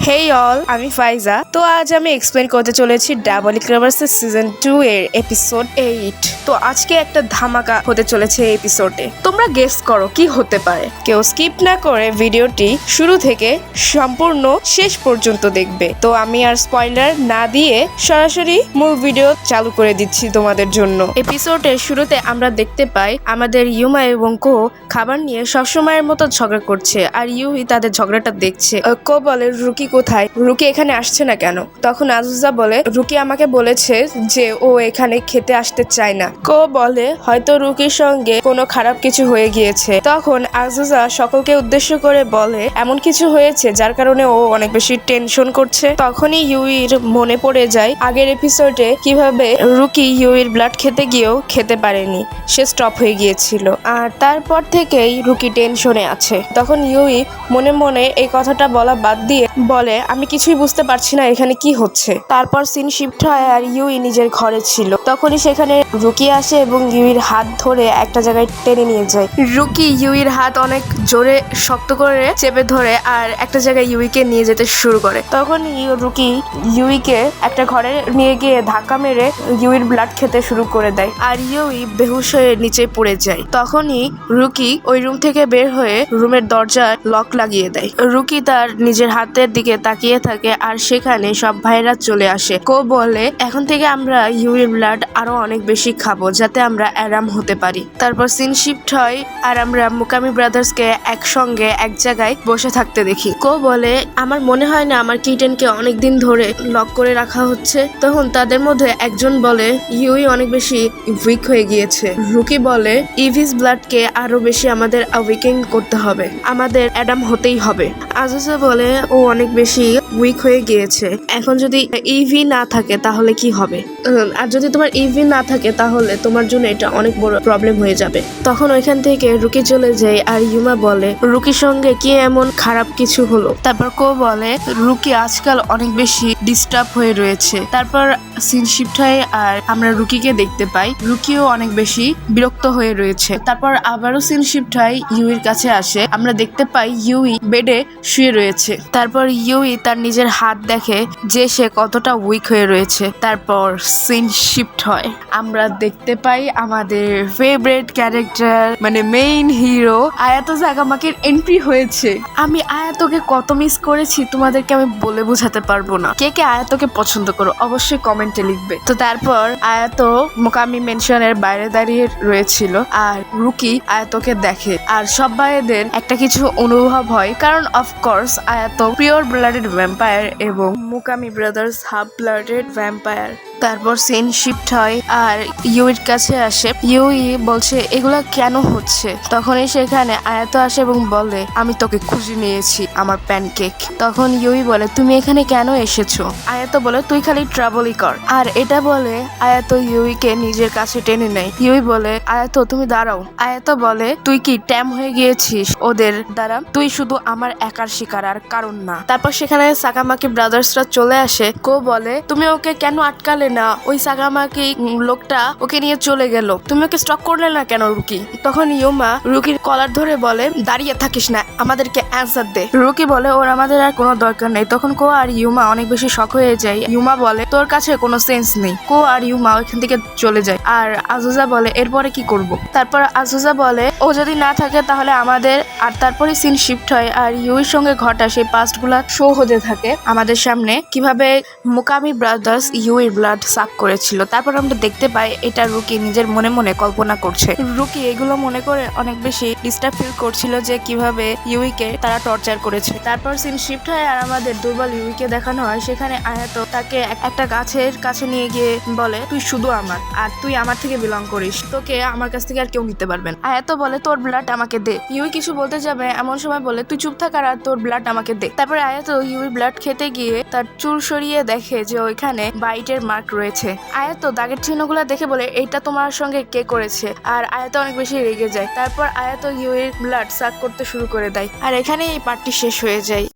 হেই all, আমি ফাইজা। তো আজ আমি এক্সপ্লেন করতে চলেছি ডাবল ইক্রাভার্সের সিজন 2 এর এপিসোড 8। তো আজকে একটা ধামাকা হতে চলেছে এই এপিসোডে। তোমরা গেস করো কি হতে পারে। কেউ স্কিপ না করে ভিডিওটি শুরু থেকে সম্পূর্ণ শেষ পর্যন্ত দেখবে। তো আমি আর স্পয়লার না দিয়ে সরাসরি মূল ভিডিও চালু করে দিচ্ছি তোমাদের জন্য। এপিসোডের শুরুতে আমরা দেখতে পাই আমাদের ইউমা এবং কো খাবার নিয়ে সবসময়ের মতো ঝগড়া করছে, আর ইউই তাদের ঝগড়াটা দেখছে। কো বলে রুকি কোথায়, রুকি এখানে আসছে না কেন? তখন আজুজা বলে রুকি আমাকে বলেছে যে ও এখানে খেতে আসতে চায় না। কো বলে হয়তো রুকির সঙ্গে কোনো খারাপ কিছু হয়ে গিয়েছে। তখন আজুজা সকলকে উদ্দেশ্য করে বলে এমন কিছু হয়েছে যার কারণে ও অনেক বেশি টেনশন করছে। তখনই ইউইর মনে পড়ে যায় আগের এপিসোডে কিভাবে রুকি ইউইর ব্লাড খেতে গিয়েও খেতে পারেনি, সে স্টপ হয়ে গিয়েছিল, আর তারপর থেকেই রুকি টেনশনে আছে। তখন ইউই মনে মনে এই কথাটা বলা বাদ দিয়ে বলে আমি কিছুই বুঝতে পারছি না এখানে কি হচ্ছে। তারপর সিন শিফট হয় আর ইউই নিজের ঘরে ছিল। তখনই সেখানে রুকি আসে এবং ইউইর হাত ধরে একটা জায়গায় টেনে নিয়ে যায়। রুকি ইউইর হাত অনেক জোরে শক্ত করে চেপে ধরে আর একটা জায়গায় ইউইকে নিয়ে যেতে শুরু করে। তখন রুকি ইউইকে একটা ঘরে নিয়ে গিয়ে ধাক্কা মেরে ইউইর ব্লাড খেতে শুরু করে দেয়, আর ইউই বেহুশ হয়ে নিচে পড়ে যায়। তখনই রুকি ওই রুম থেকে বের হয়ে রুমের দরজা লক লাগিয়ে দেয়। রুকি তার নিজের হাতের দিকে তাকিয়ে থাকে আর সেখানে সব ভাইরা চলে আসে। কো বলে এখন থেকে আমরা ইউরির ব্লাড আরো অনেক বেশি খাবো যাতে আমরা আরাম হতে পারি। তারপর সিন শিফট হয় আর আমরা মুকামি ব্রাদার্সকে একসঙ্গে এক জায়গায় বসে থাকতে দেখি। কো বলে আমার মনে হয় না আমার কিটেনকে অনেকদিন ধরে লক করে রাখা হচ্ছে। তখন তাদের মধ্যে একজন বলে ইউই অনেক বেশি উইক হয়ে গিয়েছে। রুকি বলে ইভিস ব্লাডকে আরো বেশি আমাদের অ্যাওয়েকেন করতে হবে, আমাদের অ্যাডাম হতেই হবে। আজুজা বলে ও অনেক বেশি উইক হয়ে গিয়েছে, এখন যদি ইভি না থাকে তাহলে কি হবে, আর যদি তোমার ইভি না থাকে তাহলে তোমার জন্য এটা অনেক বড় প্রবলেম হয়ে যাবে। তখন ওইখান থেকে রুকি চলে যায় আর ইউমা বলে রুকির সঙ্গে কি এমন খারাপ কিছু হলো। তারপর কো বলে রুকি আজকাল অনেক বেশি ডিস্টার্ব হয়ে রয়েছে। তারপর সিন শিফট হয় আর আমরা রুকিকে দেখতে পাই, রুকিও অনেক বেশি বিরক্ত হয়ে রয়েছে। তারপর আবারও সিন শিফট হয় ইউইর কাছে আসে, আমরা দেখতে পাই ইউই বেডে শুয়ে রয়েছে। তারপর ইউই তার নিজের হাত দেখে যে সে কতটা উইক হয়ে রয়েছে। তারপর সিন শিফট হয়, আমরা দেখতে পাই আমাদের ফেভারিট ক্যারেক্টার মানে মেইন হিরো আয়াতো জাগামাকির এন্ট্রি হয়েছে। আমি আয়াতোকে কত মিস করেছি তোমাদেরকে আমি বলে বোঝাতে পারবো না। কে কে আয়াতোকে পছন্দ করো অবশ্যই কমেন্টে লিখবে। তো তারপর আয়াতো মুকামি মেনশনের বাইরে দাঁড়িয়ে রয়েছিল আর রুকি আয়াতোকে দেখে আর সব ভাইদের একটা কিছু অনুভব হয়, কারণ অফকোর্স আয়াতো পিওর ব্লাডেড ভ্যাম্পায়ার এবং মুকামি ব্রাদার্স হাফ ব্লাডেড ভ্যাম্পায়ার। তারপর সিন শিফট হয় আর ইউইর কাছে আসে। ইউই বলছে এগুলা কেন হচ্ছে। তখনই সেখানে আয়াতো আসে এবং বলে আমি তোকে খুঁজে নিয়েছি আমার প্যানকেক। তখন ইউই বলে তুমি এখানে কেন এসেছো। আয়াতো বলে তুই খালি ট্রাভেলই কর, আর এটা বলে আয়াতো ইউইকে নিজের কাছে টেনে নেয়। ইউই বলে আয়াতো তুমি দাঁড়াও। আয়াতো বলে তুই কি ট্যাম হয়ে গিয়েছিস ওদের দ্বারা, তুই শুধু আমার একার শিকার আর কারণ না। তারপর সেখানে সাগামাকি ব্রাদার্সরা চলে আসে। কো বলে তুমি ওকে কেন আটকালে না, ওই সাগামাকি লোকটা ওকে নিয়ে চলে গেল, তুমি ওকে স্টক করলে না কেন রুকি। তখন ইউমা রুকির কলার ধরে বলে দাঁড়িয়ে থাকিস না, আমাদেরকে অ্যান্সার দে। রুকি বলে ওর আমাদের আর কোনো দরকার নেই। তখন কো আর ইউমা অনেক বেশি শক হয়ে যায়। ইউমা বলে তোর কাছে কোনো সেন্স নেই। কো আর ইউমা ওইখান থেকে চলে যায় আর আজুজা বলে এরপরে কি করব। তারপর আজুজা বলে ও যদি না থাকে তাহলে আমাদের, আর তারপরে সিন শিফট হয় আর ইউইর সঙ্গে ঘটা সেই পাস্ট গুলা শো হতে থাকে আমাদের সামনে, কিভাবে মুকামি ব্রাদার্স ইউইর ব্লাড সাক করেছিল। তারপর আমরা দেখতে পাই এটা রুকি নিজের মনে মনে কল্পনা করছে। রুকি এগুলো মনে করে অনেক বেশি ডিস্টার্ব ফিল করছিল যে কিভাবে ইউইকে তারা টর্চার করেছে। তারপর সিন শিফট হয় আর আমাদের দুর্বল ইউইকে দেখানো হয়। সেখানে আয়াতো তাকে একটা গাছের কাছে নিয়ে গিয়ে বলে তুই শুধু আমার, আর তুই আমার থেকে বিলং করিস, তোকে আমার কাছ থেকে আর কেউ নিতে পারবে না। আয়াতো বলে তোর ব্লাড আমাকে দে। ইউই কিছু বলতে যাবে এমন সময় বলে তুই চুপ থাক আর তোর ব্লাড আমাকে দে। তারপরে আয়াতো ইউই ব্লাড খেতে গিয়ে তার চুল সরিয়ে দেখে যে ওইখানে বাইটের মার্ক রয়েছে। আয়াতো দাগের চিহ্নগুলো দেখে বলে এইটা তোমার সঙ্গে কে করেছে, আর আয়াতো অনেক বেশি রেগে যায়। তারপর আয়াতো ইউইর ব্লাড সাক করতে শুরু করে দেয় আর এখানে এই পার্টটি শেষ হয়ে যায়।